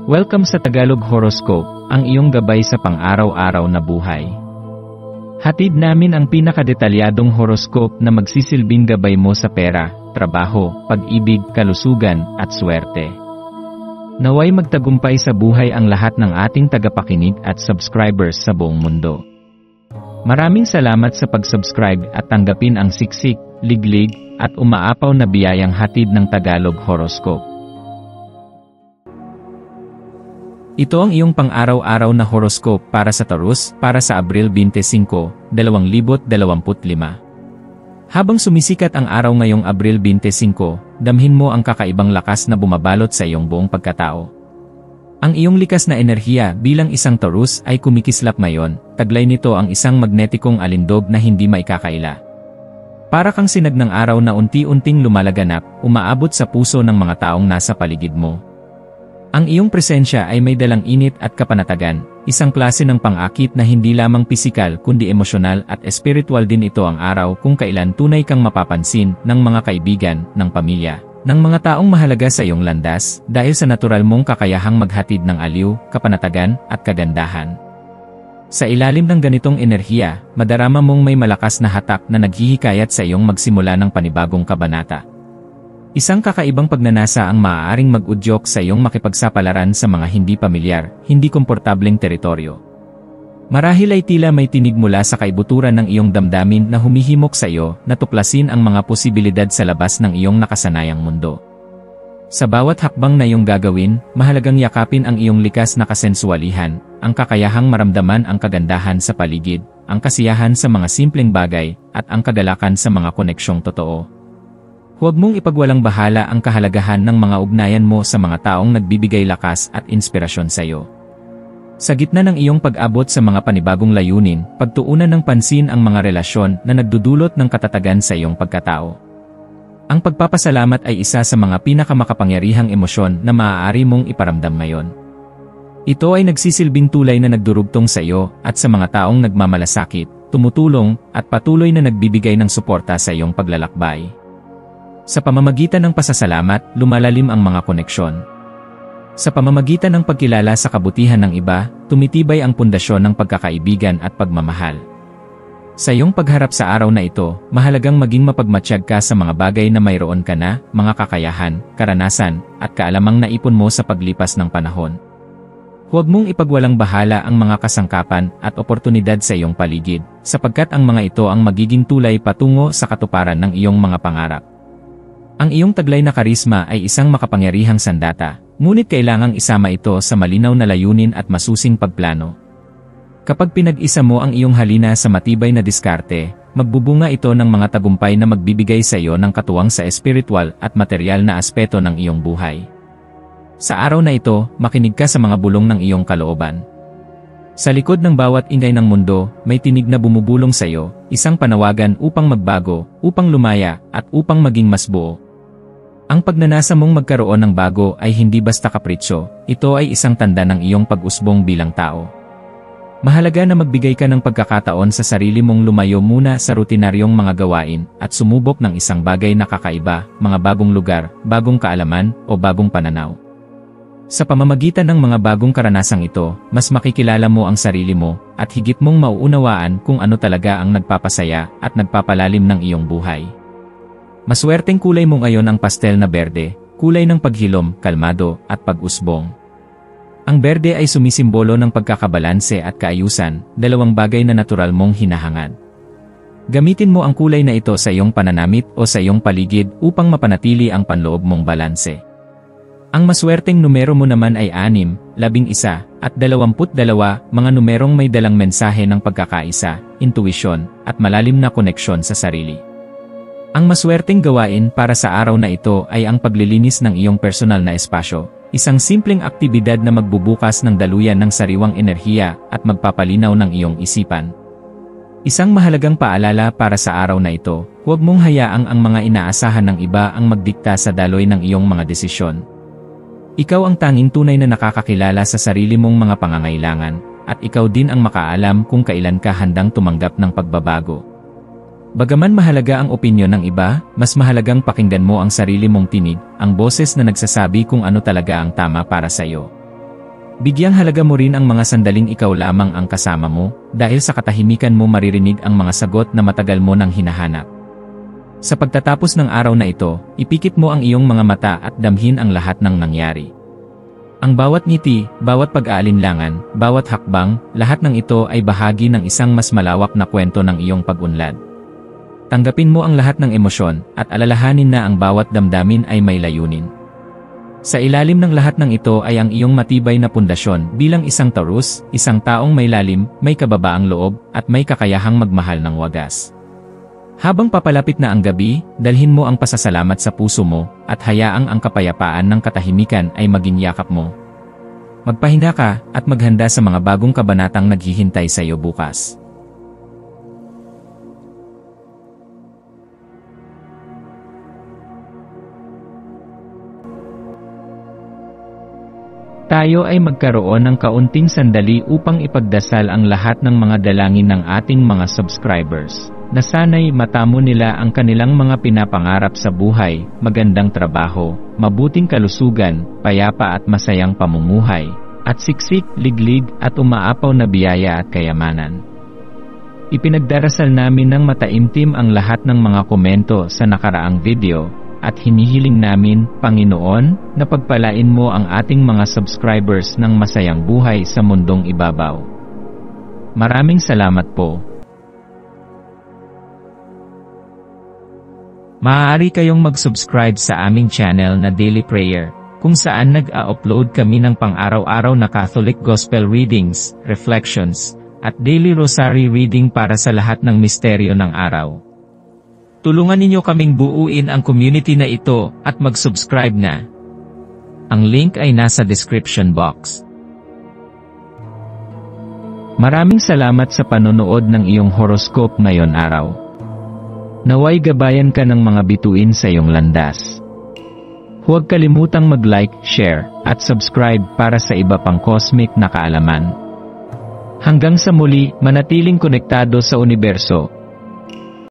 Welcome sa Tagalog Horoscope, ang iyong gabay sa pang-araw-araw na buhay. Hatid namin ang pinakadetalyadong horoscope na magsisilbing gabay mo sa pera, trabaho, pag-ibig, kalusugan, at swerte. Naway magtagumpay sa buhay ang lahat ng ating tagapakinig at subscribers sa buong mundo. Maraming salamat sa pag-subscribe at tanggapin ang siksik, liglig, at umaapaw na biyayang hatid ng Tagalog Horoscope. Ito ang iyong pang-araw-araw na horoscope para sa Taurus para sa Abril 25, 2025. Habang sumisikat ang araw ngayong Abril 25, damhin mo ang kakaibang lakas na bumabalot sa iyong buong pagkatao. Ang iyong likas na enerhiya bilang isang Taurus ay kumikislap ngayon, taglay nito ang isang magnetikong alindog na hindi maikakaila. Para kang sinag ng araw na unti-unting lumalaganap, umaabot sa puso ng mga taong nasa paligid mo. Ang iyong presensya ay may dalang init at kapanatagan, isang klase ng pang-akit na hindi lamang pisikal kundi emosyonal at espiritual din. Ito ang araw kung kailan tunay kang mapapansin ng mga kaibigan, ng pamilya, ng mga taong mahalaga sa iyong landas dahil sa natural mong kakayahang maghatid ng aliw, kapanatagan, at kagandahan. Sa ilalim ng ganitong enerhiya, madarama mong may malakas na hatak na naghihikayat sa iyong magsimula ng panibagong kabanata. Isang kakaibang pagnanasa ang maaaring mag-udyok sa iyong makipagsapalaran sa mga hindi pamilyar, hindi komportableng teritoryo. Marahil ay tila may tinig mula sa kaibuturan ng iyong damdamin na humihimok sa iyo na tuklasin ang mga posibilidad sa labas ng iyong nakasanayang mundo. Sa bawat hakbang na iyong gagawin, mahalagang yakapin ang iyong likas na kasensualihan, ang kakayahang maramdaman ang kagandahan sa paligid, ang kasiyahan sa mga simpleng bagay, at ang kagalakan sa mga koneksyong totoo. Huwag mong ipagwalang bahala ang kahalagahan ng mga ugnayan mo sa mga taong nagbibigay lakas at inspirasyon sa iyo. Sa gitna ng iyong pag-abot sa mga panibagong layunin, pagtuunan ng pansin ang mga relasyon na nagdudulot ng katatagan sa iyong pagkatao. Ang pagpapasalamat ay isa sa mga pinakamakapangyarihang emosyon na maaari mong iparamdam ngayon. Ito ay nagsisilbing tulay na nagdurugtong sa iyo at sa mga taong nagmamalasakit, tumutulong, at patuloy na nagbibigay ng suporta sa iyong paglalakbay. Sa pamamagitan ng pasasalamat, lumalalim ang mga koneksyon. Sa pamamagitan ng pagkilala sa kabutihan ng iba, tumitibay ang pundasyon ng pagkakaibigan at pagmamahal. Sa iyong pagharap sa araw na ito, mahalagang maging mapagmatsyag ka sa mga bagay na mayroon ka na, mga kakayahan, karanasan, at kaalamang naipon mo sa paglipas ng panahon. Huwag mong ipagwalang bahala ang mga kasangkapan at oportunidad sa iyong paligid, sapagkat ang mga ito ang magiging tulay patungo sa katuparan ng iyong mga pangarap. Ang iyong taglay na karisma ay isang makapangyarihang sandata, ngunit kailangang isama ito sa malinaw na layunin at masusing pagplano. Kapag pinag-isa mo ang iyong halina sa matibay na diskarte, magbubunga ito ng mga tagumpay na magbibigay sa iyo ng katuwang sa espiritual at material na aspeto ng iyong buhay. Sa araw na ito, makinig ka sa mga bulong ng iyong kalooban. Sa likod ng bawat ingay ng mundo, may tinig na bumubulong sa iyo, isang panawagan upang magbago, upang lumaya, at upang maging mas buo. Ang pagnanasa mong magkaroon ng bago ay hindi basta kapritsyo, ito ay isang tanda ng iyong pag-usbong bilang tao. Mahalaga na magbigay ka ng pagkakataon sa sarili mong lumayo muna sa rutinaryong mga gawain at sumubok ng isang bagay na kakaiba, mga bagong lugar, bagong kaalaman, o bagong pananaw. Sa pamamagitan ng mga bagong karanasang ito, mas makikilala mo ang sarili mo at higit mong mauunawaan kung ano talaga ang nagpapasaya at nagpapalalim ng iyong buhay. Maswerteng kulay mo ngayon ang pastel na berde, kulay ng paghilom, kalmado, at pag-usbong. Ang berde ay sumisimbolo ng pagkakabalanse at kaayusan, dalawang bagay na natural mong hinahangad. Gamitin mo ang kulay na ito sa iyong pananamit o sa iyong paligid upang mapanatili ang panloob mong balanse. Ang maswerteng numero mo naman ay 6, 11, at 22, mga numerong may dalang mensahe ng pagkakaisa, intuisyon, at malalim na koneksyon sa sarili. Ang maswerteng gawain para sa araw na ito ay ang paglilinis ng iyong personal na espasyo, isang simpleng aktibidad na magbubukas ng daluyan ng sariwang enerhiya at magpapalinaw ng iyong isipan. Isang mahalagang paalala para sa araw na ito, huwag mong hayaang ang mga inaasahan ng iba ang magdikta sa daloy ng iyong mga desisyon. Ikaw ang tanging tunay na nakakakilala sa sarili mong mga pangangailangan, at ikaw din ang makaalam kung kailan ka handang tumanggap ng pagbabago. Bagaman mahalaga ang opinyon ng iba, mas mahalagang pakinggan mo ang sarili mong tinig, ang boses na nagsasabi kung ano talaga ang tama para sa iyo. Bigyang halaga mo rin ang mga sandaling ikaw lamang ang kasama mo, dahil sa katahimikan mo maririnig ang mga sagot na matagal mo nang hinahanap. Sa pagtatapos ng araw na ito, ipikit mo ang iyong mga mata at damhin ang lahat ng nangyari. Ang bawat ngiti, bawat pag-aalinlangan, bawat hakbang, lahat ng ito ay bahagi ng isang mas malawak na kwento ng iyong pag-unlad. Tanggapin mo ang lahat ng emosyon, at alalahanin na ang bawat damdamin ay may layunin. Sa ilalim ng lahat ng ito ay ang iyong matibay na pundasyon bilang isang Taurus, isang taong may lalim, may kababaang loob, at may kakayahang magmahal ng wagas. Habang papalapit na ang gabi, dalhin mo ang pasasalamat sa puso mo, at hayaang ang kapayapaan ng katahimikan ay maging yakap mo. Magpahinga ka, at maghanda sa mga bagong kabanatang naghihintay sa iyo bukas. Tayo ay magkaroon ng kaunting sandali upang ipagdasal ang lahat ng mga dalangin ng ating mga subscribers, na sana'y matamo nila ang kanilang mga pinapangarap sa buhay, magandang trabaho, mabuting kalusugan, payapa at masayang pamumuhay, at siksik, liglig at umaapaw na biyaya at kayamanan. Ipinagdarasal namin ng mataimtim ang lahat ng mga komento sa nakaraang video, at hinihiling namin, Panginoon, na pagpalain mo ang ating mga subscribers ng masayang buhay sa mundong ibabaw. Maraming salamat po. Maaari kayong mag-subscribe sa aming channel na Daily Prayer, kung saan nag-a-upload kami ng pang-araw-araw na Catholic Gospel readings, reflections, at daily rosary reading para sa lahat ng misteryo ng araw. Tulungan ninyo kaming buuin ang community na ito at mag-subscribe na. Ang link ay nasa description box. Maraming salamat sa panonood ng iyong horoscope ngayon araw. Naway gabayan ka ng mga bituin sa iyong landas. Huwag kalimutang mag-like, share, at subscribe para sa iba pang cosmic na kaalaman. Hanggang sa muli, manatiling konektado sa universo.